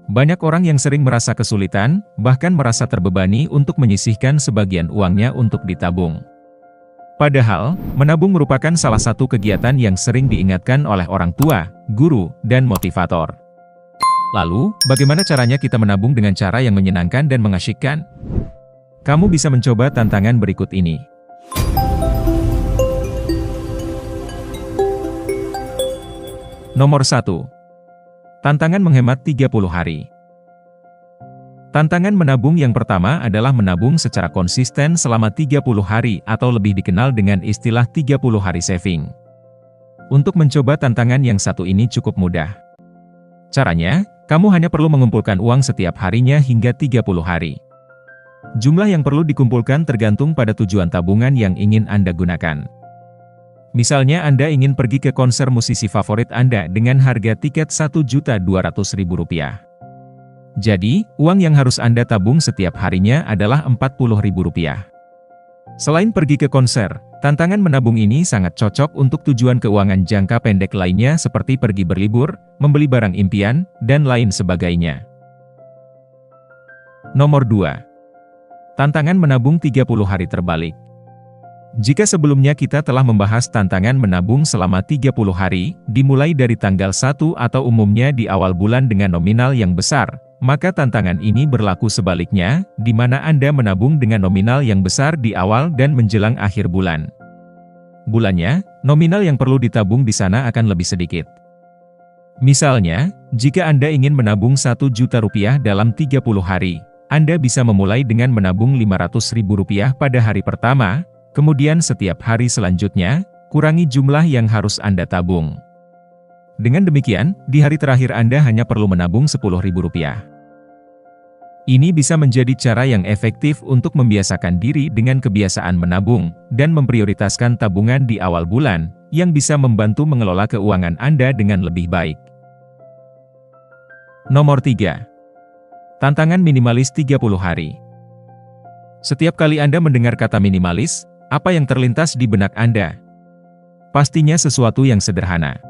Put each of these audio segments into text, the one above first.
Banyak orang yang sering merasa kesulitan, bahkan merasa terbebani untuk menyisihkan sebagian uangnya untuk ditabung. Padahal, menabung merupakan salah satu kegiatan yang sering diingatkan oleh orang tua, guru, dan motivator. Lalu, bagaimana caranya kita menabung dengan cara yang menyenangkan dan mengasyikkan? Kamu bisa mencoba tantangan berikut ini. Nomor 1. Tantangan menghemat 30 hari. Tantangan menabung yang pertama adalah menabung secara konsisten selama 30 hari atau lebih dikenal dengan istilah 30 hari saving. Untuk mencoba tantangan yang satu ini cukup mudah. Caranya, kamu hanya perlu mengumpulkan uang setiap harinya hingga 30 hari. Jumlah yang perlu dikumpulkan tergantung pada tujuan tabungan yang ingin Anda gunakan. Misalnya Anda ingin pergi ke konser musisi favorit Anda dengan harga tiket Rp1.200.000. Jadi, uang yang harus Anda tabung setiap harinya adalah Rp40.000. Selain pergi ke konser, tantangan menabung ini sangat cocok untuk tujuan keuangan jangka pendek lainnya seperti pergi berlibur, membeli barang impian, dan lain sebagainya. Nomor 2. Tantangan menabung 30 hari terbalik. Jika sebelumnya kita telah membahas tantangan menabung selama 30 hari, dimulai dari tanggal 1 atau umumnya di awal bulan dengan nominal yang besar, maka tantangan ini berlaku sebaliknya, di mana Anda menabung dengan nominal yang besar di awal dan menjelang akhir bulan. Bulannya, nominal yang perlu ditabung di sana akan lebih sedikit. Misalnya, jika Anda ingin menabung Rp1.000.000 dalam 30 hari, Anda bisa memulai dengan menabung Rp500.000 pada hari pertama, kemudian setiap hari selanjutnya, kurangi jumlah yang harus Anda tabung. Dengan demikian, di hari terakhir Anda hanya perlu menabung Rp10.000. Ini bisa menjadi cara yang efektif untuk membiasakan diri dengan kebiasaan menabung, dan memprioritaskan tabungan di awal bulan, yang bisa membantu mengelola keuangan Anda dengan lebih baik. Nomor 3. Tantangan minimalis 30 hari. Setiap kali Anda mendengar kata minimalis, apa yang terlintas di benak Anda? Pastinya sesuatu yang sederhana.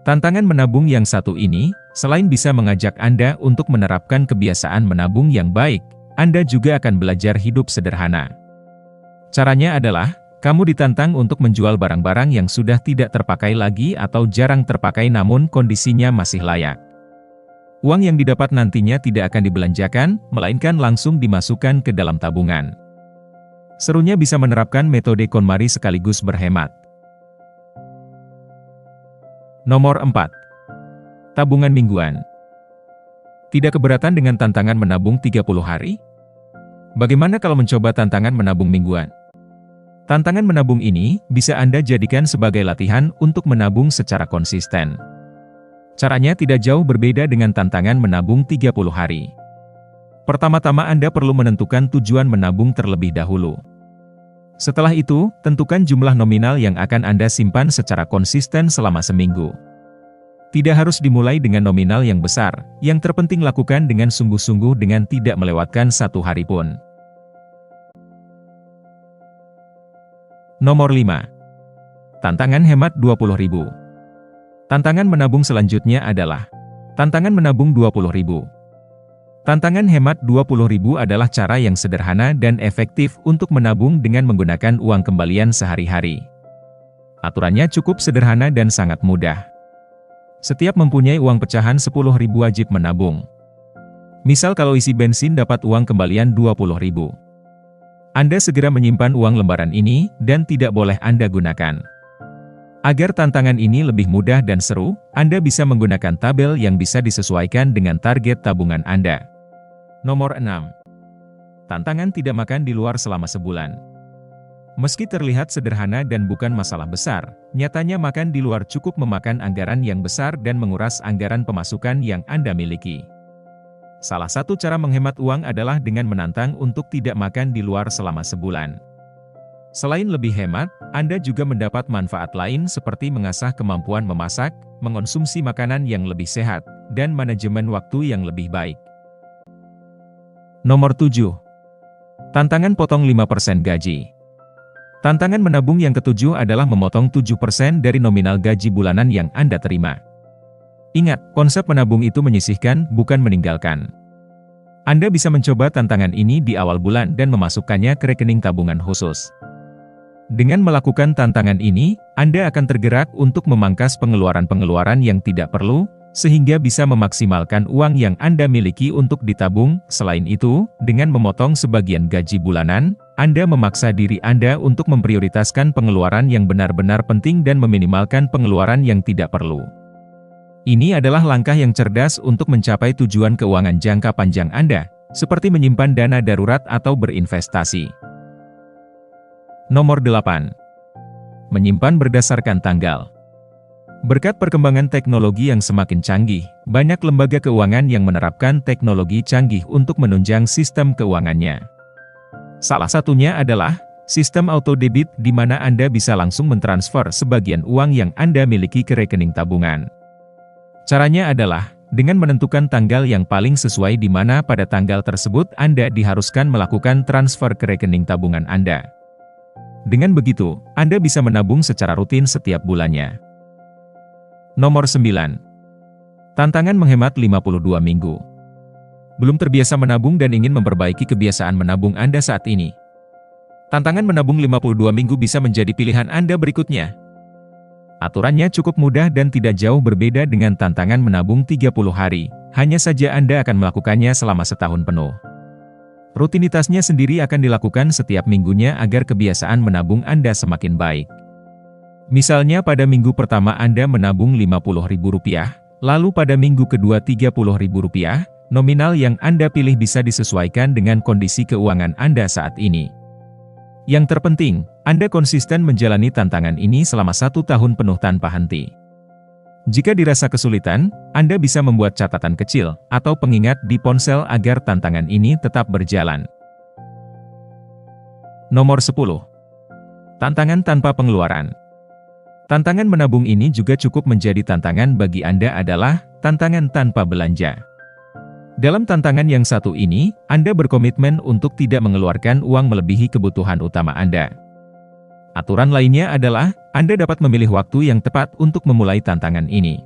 Tantangan menabung yang satu ini, selain bisa mengajak Anda untuk menerapkan kebiasaan menabung yang baik, Anda juga akan belajar hidup sederhana. Caranya adalah, kamu ditantang untuk menjual barang-barang yang sudah tidak terpakai lagi atau jarang terpakai namun kondisinya masih layak. Uang yang didapat nantinya tidak akan dibelanjakan, melainkan langsung dimasukkan ke dalam tabungan. Serunya bisa menerapkan metode KonMari sekaligus berhemat. Nomor 4. Tabungan mingguan. Tidak keberatan dengan tantangan menabung 30 hari? Bagaimana kalau mencoba tantangan menabung mingguan? Tantangan menabung ini bisa Anda jadikan sebagai latihan untuk menabung secara konsisten. Caranya tidak jauh berbeda dengan tantangan menabung 30 hari. Pertama-tama Anda perlu menentukan tujuan menabung terlebih dahulu. Setelah itu, tentukan jumlah nominal yang akan Anda simpan secara konsisten selama seminggu. Tidak harus dimulai dengan nominal yang besar, yang terpenting lakukan dengan sungguh-sungguh dengan tidak melewatkan satu hari pun. Nomor 5. Tantangan hemat 20.000. Tantangan menabung selanjutnya adalah tantangan menabung 20.000. Tantangan hemat 20.000 adalah cara yang sederhana dan efektif untuk menabung dengan menggunakan uang kembalian sehari-hari. Aturannya cukup sederhana dan sangat mudah. Setiap mempunyai uang pecahan 10.000 wajib menabung. Misal kalau isi bensin dapat uang kembalian 20.000. Anda segera menyimpan uang lembaran ini dan tidak boleh Anda gunakan. Agar tantangan ini lebih mudah dan seru, Anda bisa menggunakan tabel yang bisa disesuaikan dengan target tabungan Anda. Nomor 6. Tantangan tidak makan di luar selama sebulan. Meski terlihat sederhana dan bukan masalah besar, nyatanya makan di luar cukup memakan anggaran yang besar dan menguras anggaran pemasukan yang Anda miliki. Salah satu cara menghemat uang adalah dengan menantang untuk tidak makan di luar selama sebulan. Selain lebih hemat, Anda juga mendapat manfaat lain seperti mengasah kemampuan memasak, mengonsumsi makanan yang lebih sehat, dan manajemen waktu yang lebih baik. Nomor 7. Tantangan potong 5% gaji. Tantangan menabung yang ketujuh adalah memotong 7% dari nominal gaji bulanan yang Anda terima. Ingat, konsep menabung itu menyisihkan, bukan meninggalkan. Anda bisa mencoba tantangan ini di awal bulan dan memasukkannya ke rekening tabungan khusus. Dengan melakukan tantangan ini, Anda akan tergerak untuk memangkas pengeluaran-pengeluaran yang tidak perlu, sehingga bisa memaksimalkan uang yang Anda miliki untuk ditabung. Selain itu, dengan memotong sebagian gaji bulanan, Anda memaksa diri Anda untuk memprioritaskan pengeluaran yang benar-benar penting dan meminimalkan pengeluaran yang tidak perlu. Ini adalah langkah yang cerdas untuk mencapai tujuan keuangan jangka panjang Anda, seperti menyimpan dana darurat atau berinvestasi. Nomor 8. Menyimpan berdasarkan tanggal. Berkat perkembangan teknologi yang semakin canggih, banyak lembaga keuangan yang menerapkan teknologi canggih untuk menunjang sistem keuangannya. Salah satunya adalah sistem auto debit, di mana Anda bisa langsung mentransfer sebagian uang yang Anda miliki ke rekening tabungan. Caranya adalah dengan menentukan tanggal yang paling sesuai, di mana pada tanggal tersebut Anda diharuskan melakukan transfer ke rekening tabungan Anda. Dengan begitu, Anda bisa menabung secara rutin setiap bulannya. Nomor 9. Tantangan menghemat 52 minggu. Belum terbiasa menabung dan ingin memperbaiki kebiasaan menabung Anda saat ini? Tantangan menabung 52 minggu bisa menjadi pilihan Anda berikutnya. Aturannya cukup mudah dan tidak jauh berbeda dengan tantangan menabung 30 hari, hanya saja Anda akan melakukannya selama setahun penuh. Rutinitasnya sendiri akan dilakukan setiap minggunya agar kebiasaan menabung Anda semakin baik. Misalnya pada minggu pertama Anda menabung Rp50.000, lalu pada minggu kedua Rp30.000, nominal yang Anda pilih bisa disesuaikan dengan kondisi keuangan Anda saat ini. Yang terpenting, Anda konsisten menjalani tantangan ini selama 1 tahun penuh tanpa henti. Jika dirasa kesulitan, Anda bisa membuat catatan kecil atau pengingat di ponsel agar tantangan ini tetap berjalan. Nomor 10. Tantangan tanpa pengeluaran. Tantangan menabung ini juga cukup menjadi tantangan bagi Anda, adalah tantangan tanpa belanja. Dalam tantangan yang satu ini, Anda berkomitmen untuk tidak mengeluarkan uang melebihi kebutuhan utama Anda. Aturan lainnya adalah, Anda dapat memilih waktu yang tepat untuk memulai tantangan ini.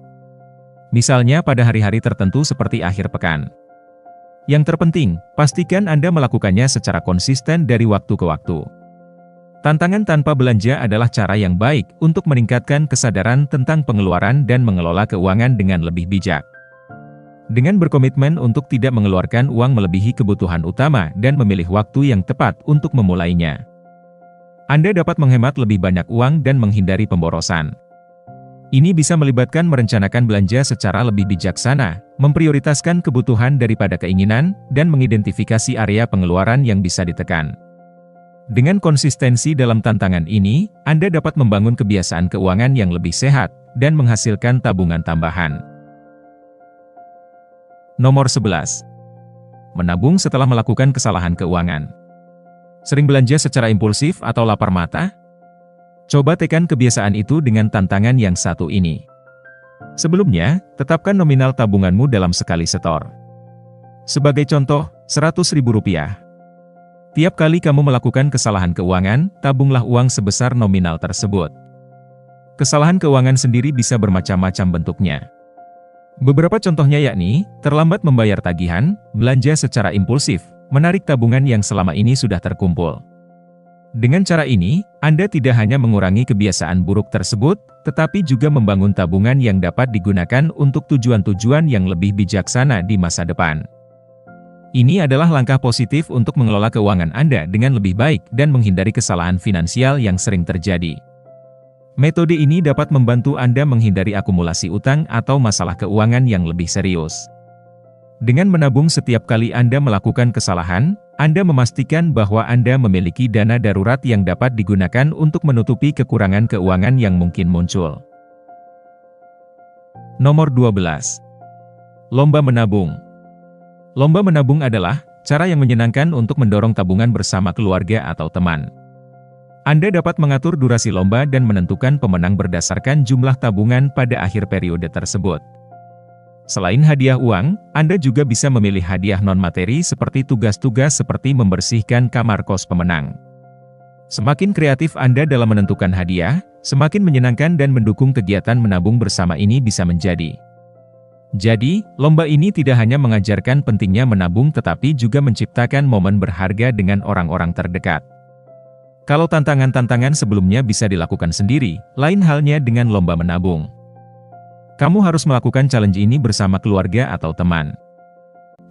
Misalnya pada hari-hari tertentu seperti akhir pekan. Yang terpenting, pastikan Anda melakukannya secara konsisten dari waktu ke waktu. Tantangan tanpa belanja adalah cara yang baik untuk meningkatkan kesadaran tentang pengeluaran dan mengelola keuangan dengan lebih bijak. Dengan berkomitmen untuk tidak mengeluarkan uang melebihi kebutuhan utama dan memilih waktu yang tepat untuk memulainya, Anda dapat menghemat lebih banyak uang dan menghindari pemborosan. Ini bisa melibatkan merencanakan belanja secara lebih bijaksana, memprioritaskan kebutuhan daripada keinginan, dan mengidentifikasi area pengeluaran yang bisa ditekan. Dengan konsistensi dalam tantangan ini, Anda dapat membangun kebiasaan keuangan yang lebih sehat dan menghasilkan tabungan tambahan. Nomor 11. Menabung setelah melakukan kesalahan keuangan. Sering belanja secara impulsif atau lapar mata? Coba tekan kebiasaan itu dengan tantangan yang satu ini. Sebelumnya, tetapkan nominal tabunganmu dalam sekali setor. Sebagai contoh, Rp100.000. Tiap kali kamu melakukan kesalahan keuangan, tabunglah uang sebesar nominal tersebut. Kesalahan keuangan sendiri bisa bermacam-macam bentuknya. Beberapa contohnya yakni, terlambat membayar tagihan, belanja secara impulsif, menarik tabungan yang selama ini sudah terkumpul. Dengan cara ini, Anda tidak hanya mengurangi kebiasaan buruk tersebut, tetapi juga membangun tabungan yang dapat digunakan untuk tujuan-tujuan yang lebih bijaksana di masa depan. Ini adalah langkah positif untuk mengelola keuangan Anda dengan lebih baik dan menghindari kesalahan finansial yang sering terjadi. Metode ini dapat membantu Anda menghindari akumulasi utang atau masalah keuangan yang lebih serius. Dengan menabung setiap kali Anda melakukan kesalahan, Anda memastikan bahwa Anda memiliki dana darurat yang dapat digunakan untuk menutupi kekurangan keuangan yang mungkin muncul. Nomor 12. Lomba menabung. Lomba menabung adalah cara yang menyenangkan untuk mendorong tabungan bersama keluarga atau teman. Anda dapat mengatur durasi lomba dan menentukan pemenang berdasarkan jumlah tabungan pada akhir periode tersebut. Selain hadiah uang, Anda juga bisa memilih hadiah non-materi seperti tugas-tugas seperti membersihkan kamar kos pemenang. Semakin kreatif Anda dalam menentukan hadiah, semakin menyenangkan dan mendukung kegiatan menabung bersama ini bisa menjadi. Jadi, lomba ini tidak hanya mengajarkan pentingnya menabung tetapi juga menciptakan momen berharga dengan orang-orang terdekat. Kalau tantangan-tantangan sebelumnya bisa dilakukan sendiri, lain halnya dengan lomba menabung. Kamu harus melakukan challenge ini bersama keluarga atau teman.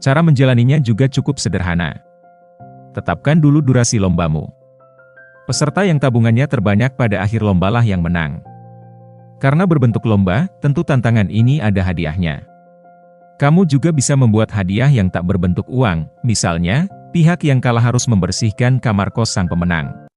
Cara menjalaninya juga cukup sederhana. Tetapkan dulu durasi lombamu. Peserta yang tabungannya terbanyak pada akhir lombalah yang menang. Karena berbentuk lomba, tentu tantangan ini ada hadiahnya. Kamu juga bisa membuat hadiah yang tak berbentuk uang, misalnya, pihak yang kalah harus membersihkan kamar kos sang pemenang.